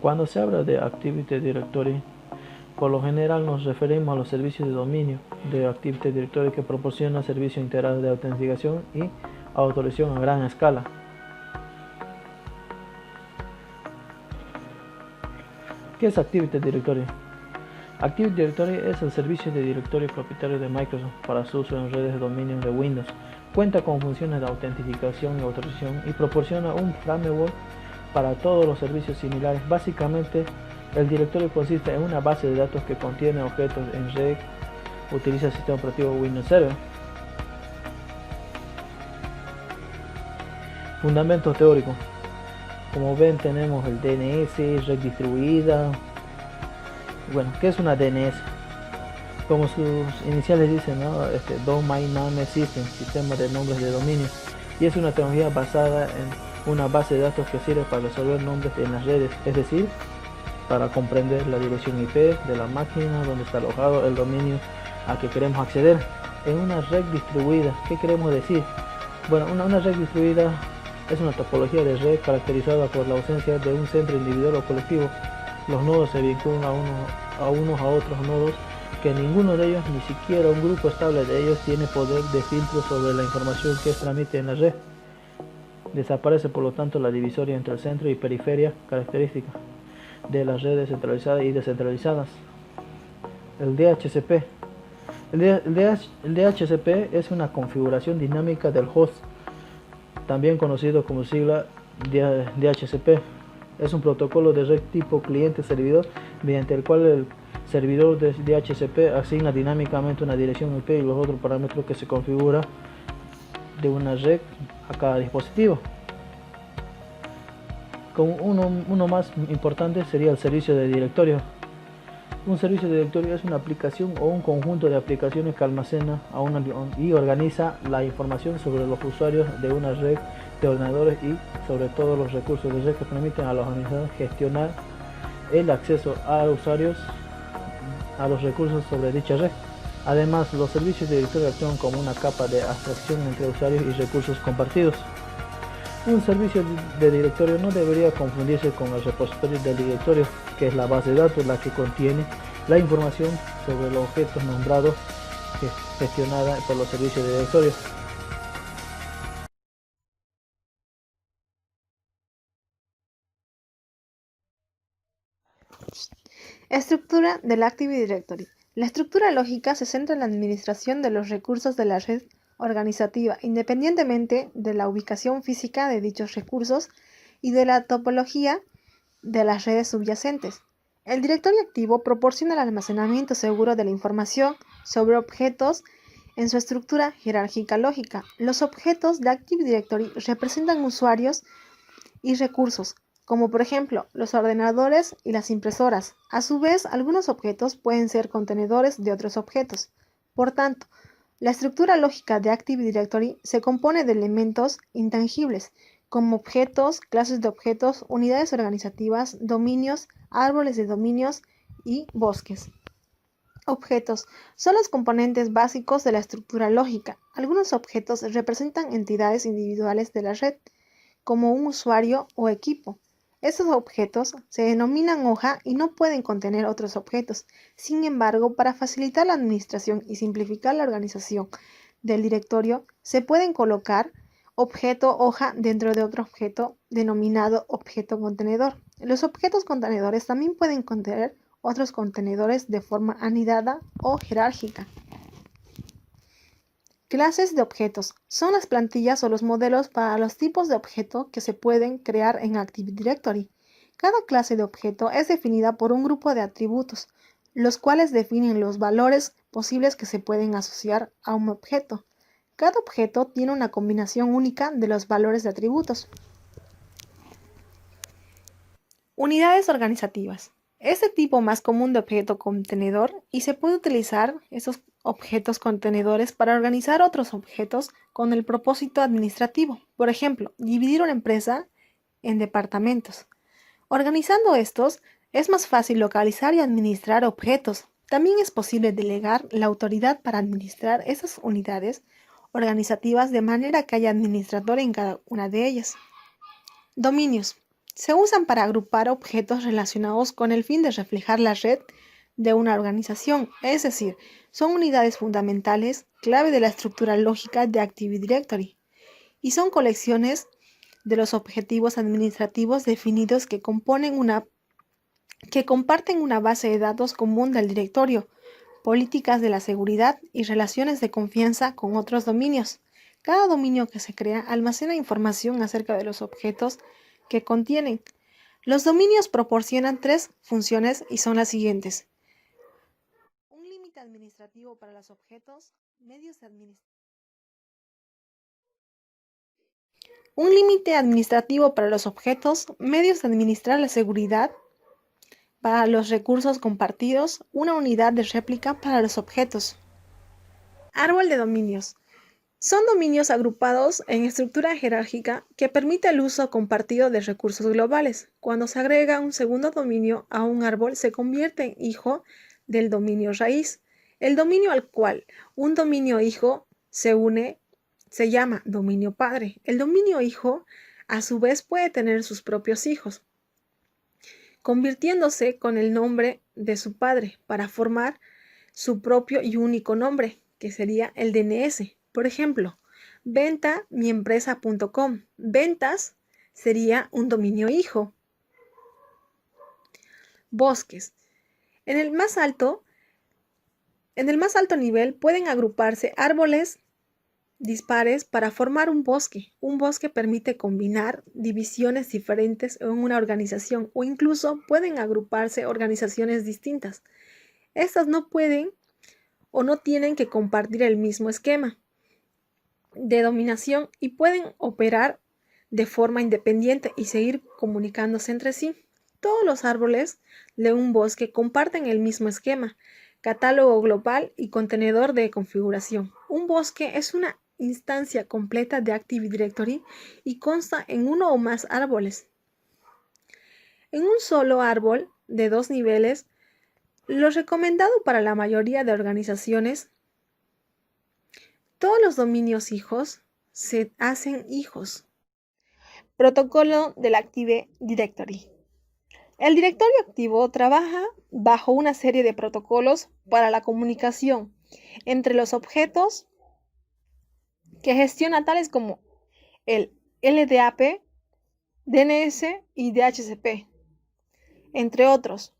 Cuando se habla de Active Directory, por lo general nos referimos a los servicios de dominio de Active Directory que proporciona servicios integrados de autenticación y autorización a gran escala. ¿Qué es Active Directory? Active Directory es el servicio de directorio propietario de Microsoft para su uso en redes de dominio de Windows. Cuenta con funciones de autentificación y autorización y proporciona un framework para todos los servicios similares. Básicamente, el directorio consiste en una base de datos que contiene objetos en red, utiliza el sistema operativo Windows Server. Fundamentos teóricos. Como ven, tenemos el DNS, red distribuida. Bueno, ¿qué es una DNS? Como sus iniciales dicen, ¿no? Domain Name System, sistema de nombres de dominio, y es una tecnología basada en una base de datos que sirve para resolver nombres en las redes, es decir, para comprender la dirección IP de la máquina donde está alojado el dominio a que queremos acceder. En una red distribuida, ¿qué queremos decir? Bueno, una red distribuida es una topología de red caracterizada por la ausencia de un centro individual o colectivo. Los nodos se vinculan a unos a otros nodos que ninguno de ellos, ni siquiera un grupo estable de ellos, tiene poder de filtro sobre la información que transmite en la red. Desaparece por lo tanto la divisoria entre el centro y periferia, característica de las redes centralizadas y descentralizadas. El DHCP. El DHCP es una configuración dinámica del host, también conocido como sigla DHCP. Es un protocolo de red tipo cliente-servidor mediante el cual el servidor de DHCP asigna dinámicamente una dirección IP y los otros parámetros que se configura de una red a cada dispositivo. Con uno más importante sería el servicio de directorio. Un servicio de directorio es una aplicación o un conjunto de aplicaciones que almacena y organiza la información sobre los usuarios de una red de ordenadores y sobre todos los recursos de red que permiten a los administradores gestionar el acceso a usuarios a los recursos sobre dicha red. Además, los servicios de directorio actúan como una capa de abstracción entre usuarios y recursos compartidos. Un servicio de directorio no debería confundirse con el repositorio del directorio, que es la base de datos la que contiene la información sobre los objetos nombrados gestionada por los servicios de directorio. Estructura del Active Directory. La estructura lógica se centra en la administración de los recursos de la red organizativa, independientemente de la ubicación física de dichos recursos y de la topología de las redes subyacentes. El directorio activo proporciona el almacenamiento seguro de la información sobre objetos en su estructura jerárquica lógica. Los objetos de Active Directory representan usuarios y recursos, como por ejemplo los ordenadores y las impresoras. A su vez, algunos objetos pueden ser contenedores de otros objetos. Por tanto, la estructura lógica de Active Directory se compone de elementos intangibles, como objetos, clases de objetos, unidades organizativas, dominios, árboles de dominios y bosques. Objetos son los componentes básicos de la estructura lógica. Algunos objetos representan entidades individuales de la red, como un usuario o equipo. Estos objetos se denominan hoja y no pueden contener otros objetos. Sin embargo, para facilitar la administración y simplificar la organización del directorio, se pueden colocar objeto hoja dentro de otro objeto denominado objeto contenedor. Los objetos contenedores también pueden contener otros contenedores de forma anidada o jerárquica. Clases de objetos son las plantillas o los modelos para los tipos de objeto que se pueden crear en Active Directory. Cada clase de objeto es definida por un grupo de atributos, los cuales definen los valores posibles que se pueden asociar a un objeto. Cada objeto tiene una combinación única de los valores de atributos. Unidades organizativas. Es el tipo más común de objeto contenedor y se puede utilizar esos objetos contenedores para organizar otros objetos con el propósito administrativo. Por ejemplo, dividir una empresa en departamentos. Organizando estos, es más fácil localizar y administrar objetos. También es posible delegar la autoridad para administrar esas unidades organizativas de manera que haya administrador en cada una de ellas. Dominios. Se usan para agrupar objetos relacionados con el fin de reflejar la red de una organización, es decir, son unidades fundamentales, clave de la estructura lógica de Active Directory, y son colecciones de los objetivos administrativos definidos que comparten una base de datos común del directorio, políticas de la seguridad y relaciones de confianza con otros dominios. Cada dominio que se crea almacena información acerca de los objetos que contienen. Los dominios proporcionan tres funciones y son las siguientes. Un límite administrativo para los objetos, medios de administrar la seguridad para los recursos compartidos, una unidad de réplica para los objetos. Árbol de dominios. Son dominios agrupados en estructura jerárquica que permite el uso compartido de recursos globales. Cuando se agrega un segundo dominio a un árbol, se convierte en hijo del dominio raíz. El dominio al cual un dominio hijo se une se llama dominio padre. El dominio hijo, a su vez, puede tener sus propios hijos, convirtiéndose con el nombre de su padre para formar su propio y único nombre, que sería el DNS. Por ejemplo, venta.miempresa.com. Ventas sería un dominio hijo. Bosques. En el más alto nivel pueden agruparse árboles dispares para formar un bosque. Un bosque permite combinar divisiones diferentes en una organización o incluso pueden agruparse organizaciones distintas. Estas no pueden o no tienen que compartir el mismo esquema de dominación y pueden operar de forma independiente y seguir comunicándose entre sí. Todos los árboles de un bosque comparten el mismo esquema, catálogo global y contenedor de configuración. Un bosque es una instancia completa de Active Directory y consta en uno o más árboles. En un solo árbol de 2 niveles, lo recomendado para la mayoría de organizaciones, todos los dominios hijos se hacen hijos. Protocolo del Active Directory. El directorio activo trabaja bajo una serie de protocolos para la comunicación entre los objetos que gestiona, tales como el LDAP, DNS y DHCP, entre otros.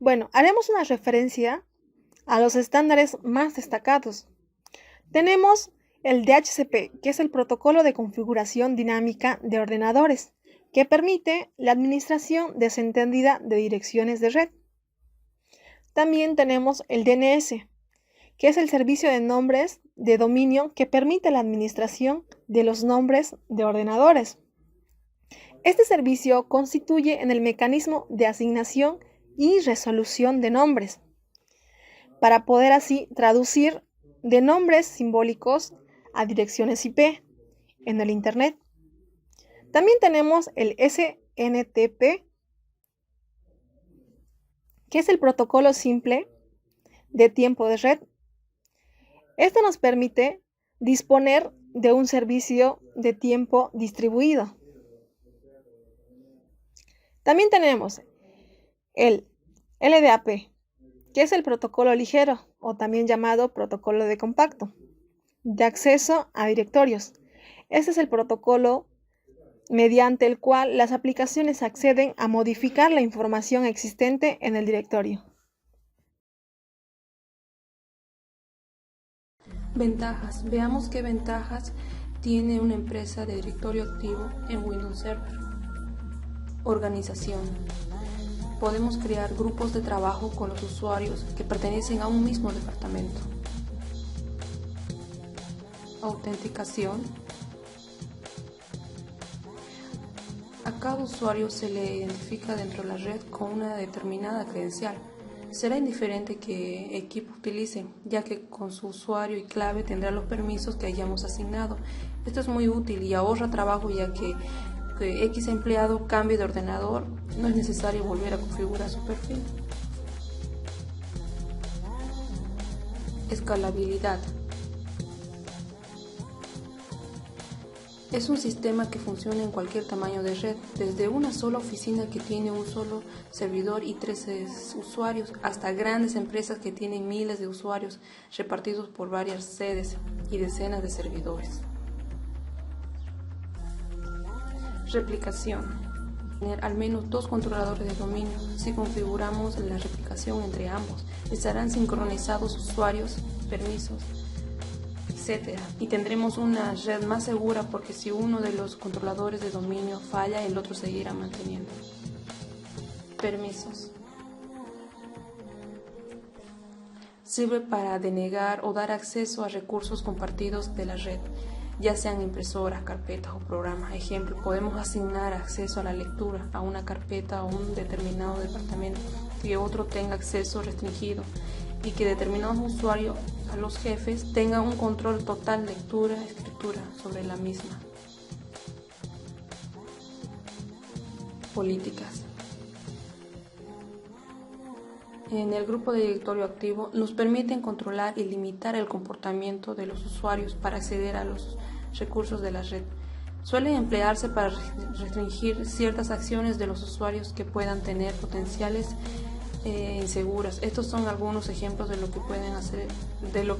Bueno, haremos una referencia a los estándares más destacados. Tenemos el DHCP, que es el protocolo de configuración dinámica de ordenadores, que permite la administración desentendida de direcciones de red. También tenemos el DNS, que es el servicio de nombres de dominio que permite la administración de los nombres de ordenadores. Este servicio constituye en el mecanismo de asignación y resolución de nombres, para poder así traducir de nombres simbólicos a direcciones IP en el Internet. También tenemos el SNTP, que es el protocolo simple de tiempo de red. Esto nos permite disponer de un servicio de tiempo distribuido. También tenemos el LDAP, que es el protocolo ligero o también llamado protocolo de compacto de acceso a directorios. Este es el protocolo mediante el cual las aplicaciones acceden a modificar la información existente en el directorio. Ventajas. Veamos qué ventajas tiene una empresa de directorio activo en Windows Server. Organización. Podemos crear grupos de trabajo con los usuarios que pertenecen a un mismo departamento. Autenticación. A cada usuario se le identifica dentro de la red con una determinada credencial. Será indiferente qué equipo utilice, ya que con su usuario y clave tendrá los permisos que hayamos asignado. Esto es muy útil y ahorra trabajo, ya que X empleado cambie de ordenador, no es necesario volver a configurar su perfil. Escalabilidad. Es un sistema que funciona en cualquier tamaño de red, desde una sola oficina que tiene un solo servidor y 13 usuarios, hasta grandes empresas que tienen miles de usuarios repartidos por varias sedes y decenas de servidores. Replicación. Tener al menos 2 controladores de dominio. Si configuramos la replicación entre ambos, estarán sincronizados usuarios, permisos, etc. Y tendremos una red más segura porque si uno de los controladores de dominio falla, el otro seguirá manteniendo. Permisos. Sirve para denegar o dar acceso a recursos compartidos de la red, ya sean impresoras, carpetas o programas. Ejemplo, podemos asignar acceso a la lectura a una carpeta a un determinado departamento, que otro tenga acceso restringido y que determinados usuarios, a los jefes, tengan un control total lectura-escritura sobre la misma. Políticas. En el grupo de directorio activo nos permiten controlar y limitar el comportamiento de los usuarios para acceder a los recursos de la red. Suelen emplearse para restringir ciertas acciones de los usuarios que puedan tener potenciales inseguras. Estos son algunos ejemplos de lo que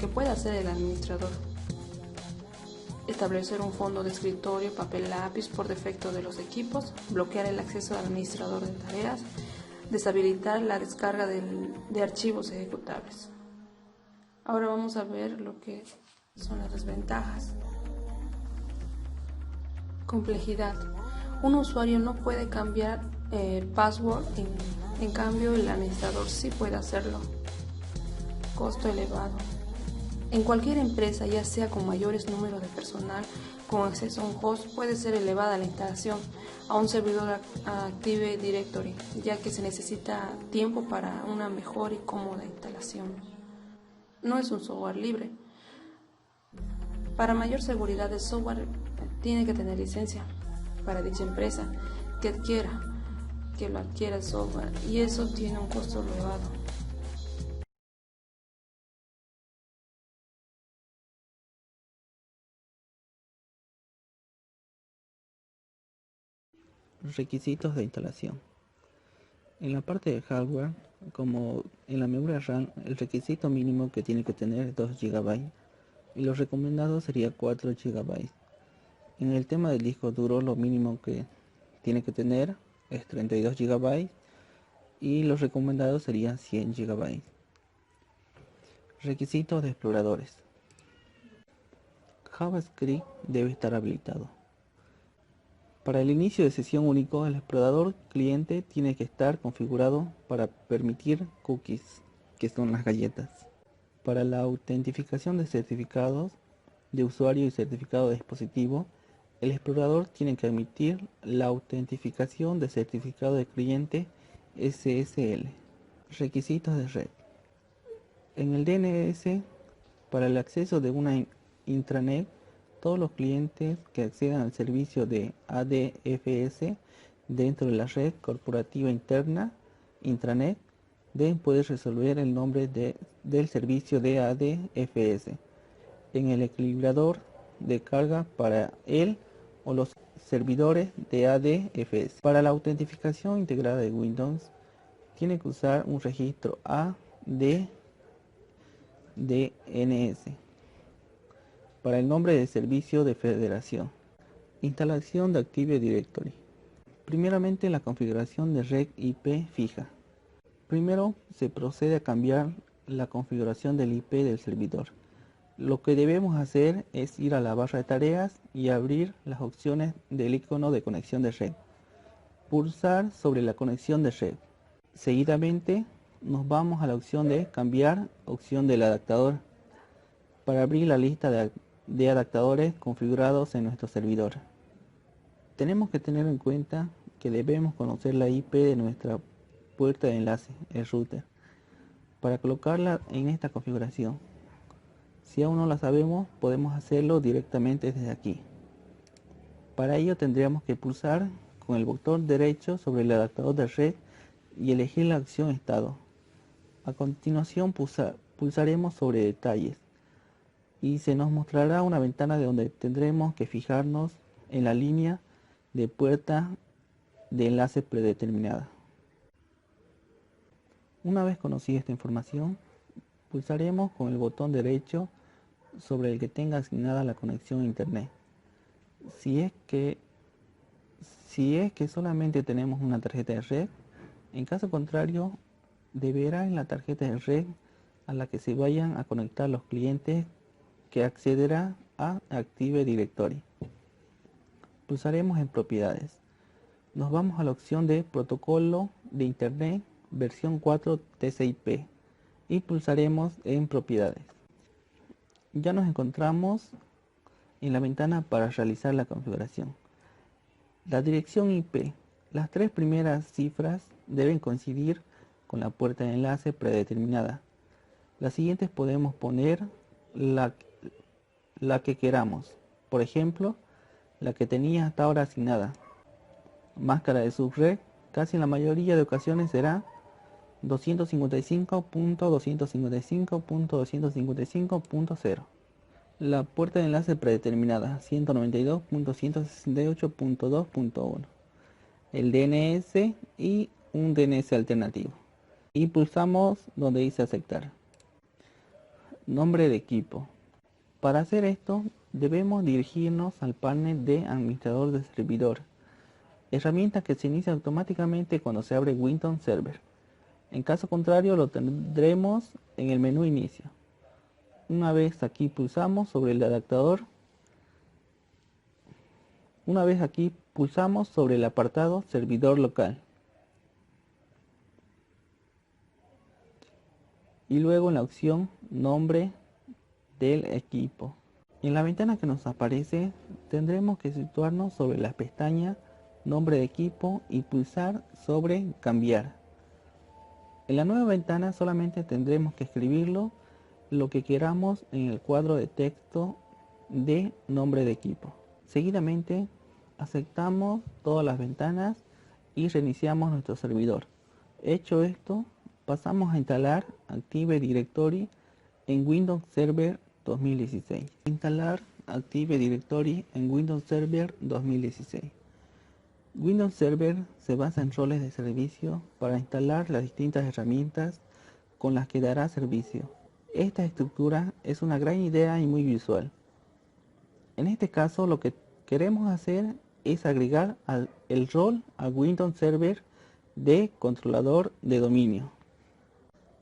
puede hacer el administrador. Establecer un fondo de escritorio, papel lápiz por defecto de los equipos, bloquear el acceso al administrador de tareas, deshabilitar la descarga de archivos ejecutables. Ahora vamos a ver lo que son las desventajas. Complejidad. Un usuario no puede cambiar password, en cambio el administrador sí puede hacerlo. Costo elevado. En cualquier empresa, ya sea con mayores números de personal, con acceso a un host, puede ser elevada la instalación a un servidor Active Directory, ya que se necesita tiempo para una mejor y cómoda instalación. No es un software libre. Para mayor seguridad, el software tiene que tener licencia para dicha empresa que lo adquiera el software, y eso tiene un costo elevado. Requisitos de instalación. En la parte de hardware, como en la memoria RAM, el requisito mínimo que tiene que tener es 2 GB y lo recomendado sería 4 GB. En el tema del disco duro, lo mínimo que tiene que tener es 32 GB y los recomendados serían 100 GB. Requisitos de exploradores. JavaScript debe estar habilitado. Para el inicio de sesión único, el explorador cliente tiene que estar configurado para permitir cookies, que son las galletas. Para la autentificación de certificados de usuario y certificado de dispositivo, el explorador tiene que admitir la autentificación de certificado de cliente SSL. Requisitos de red. En el DNS, para el acceso de una intranet, todos los clientes que accedan al servicio de ADFS dentro de la red corporativa interna, intranet, deben poder resolver el nombre del servicio de ADFS en el equilibrador de carga para él o los servidores de ADFS. Para la autentificación integrada de Windows, tiene que usar un registro ADDNS. Para el nombre de servicio de federación. Instalación de Active Directory. Primeramente, la configuración de red IP fija. Primero se procede a cambiar la configuración del IP del servidor. Lo que debemos hacer es ir a la barra de tareas y abrir las opciones del icono de conexión de red. Pulsar sobre la conexión de red. Seguidamente nos vamos a la opción de cambiar opción del adaptador para abrir la lista de adaptadores configurados en nuestro servidor. Tenemos que tener en cuenta que debemos conocer la IP de nuestra puerta de enlace, el router, para colocarla en esta configuración. Si aún no la sabemos, podemos hacerlo directamente desde aquí. Para ello tendríamos que pulsar con el botón derecho sobre el adaptador de red y elegir la opción estado. A continuación pulsaremos sobre detalles y se nos mostrará una ventana de donde tendremos que fijarnos en la línea de puerta de enlace predeterminada. Una vez conocida esta información, pulsaremos con el botón derecho sobre el que tenga asignada la conexión a internet. Si es que solamente tenemos una tarjeta de red, en caso contrario, deberá en la tarjeta de red a la que se vayan a conectar los clientes que accederá a Active Directory. Pulsaremos en propiedades. Nos vamos a la opción de protocolo de internet versión 4 TCP y pulsaremos en propiedades. Ya nos encontramos en la ventana para realizar la configuración. La dirección IP, las tres primeras cifras deben coincidir con la puerta de enlace predeterminada. Las siguientes podemos poner la que queramos, por ejemplo, la que tenía hasta ahora asignada. Máscara de subred, casi en la mayoría de ocasiones será 255.255.255.0. La puerta de enlace predeterminada 192.168.2.1. El DNS y un DNS alternativo. Y pulsamos donde dice aceptar. Nombre de equipo. Para hacer esto debemos dirigirnos al panel de administrador de servidor, herramienta que se inicia automáticamente cuando se abre Windows Server. En caso contrario lo tendremos en el menú inicio. Una vez aquí pulsamos sobre el adaptador. Una vez aquí pulsamos sobre el apartado servidor local. Y luego en la opción nombre del equipo. En la ventana que nos aparece tendremos que situarnos sobre la pestaña nombre de equipo y pulsar sobre cambiar. En la nueva ventana solamente tendremos que escribirlo lo que queramos en el cuadro de texto de nombre de equipo. Seguidamente aceptamos todas las ventanas y reiniciamos nuestro servidor. Hecho esto, pasamos a instalar Active Directory en Windows Server 2016. Instalar Active Directory en Windows Server 2016. Windows Server se basa en roles de servicio para instalar las distintas herramientas con las que dará servicio. Esta estructura es una gran idea y muy visual. En este caso lo que queremos hacer es agregar el rol a Windows Server de controlador de dominio.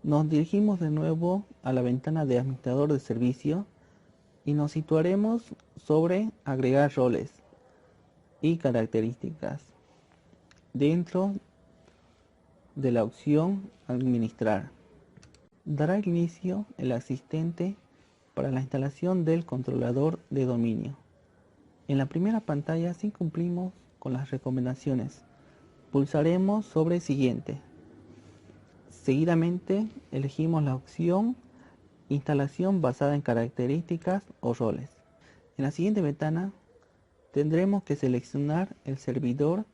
Nos dirigimos de nuevo a la ventana de administrador de servicio y nos situaremos sobre agregar roles y características dentro de la opción administrar. Dará inicio el asistente para la instalación del controlador de dominio. En la primera pantalla, si cumplimos con las recomendaciones, pulsaremos sobre siguiente. Seguidamente elegimos la opción instalación basada en características o roles. En la siguiente ventana tendremos que seleccionar el servidor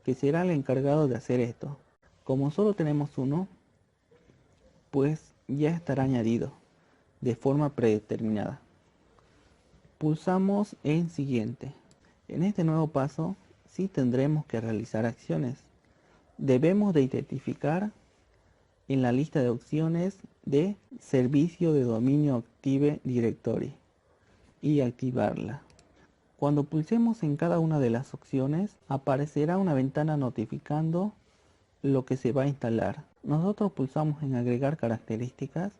que será el encargado de hacer esto. Como solo tenemos uno, pues ya estará añadido de forma predeterminada. Pulsamos en siguiente. En este nuevo paso sí tendremos que realizar acciones. Debemos de identificar en la lista de opciones de servicio de dominio Active Directory y activarla. Cuando pulsemos en cada una de las opciones aparecerá una ventana notificando lo que se va a instalar. Nosotros pulsamos en agregar características,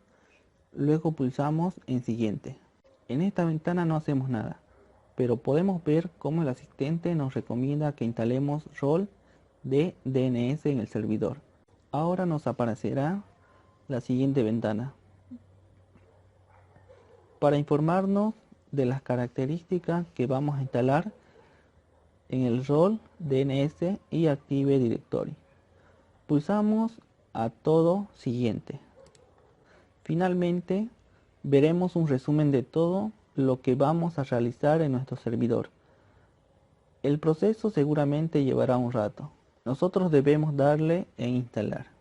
luego pulsamos en siguiente. En esta ventana no hacemos nada, pero podemos ver cómo el asistente nos recomienda que instalemos rol de DNS en el servidor. Ahora nos aparecerá la siguiente ventana para informarnos de las características que vamos a instalar en el rol DNS y Active Directory. Pulsamos a todo siguiente. Finalmente veremos un resumen de todo lo que vamos a realizar en nuestro servidor. El proceso seguramente llevará un rato. Nosotros debemos darle en instalar.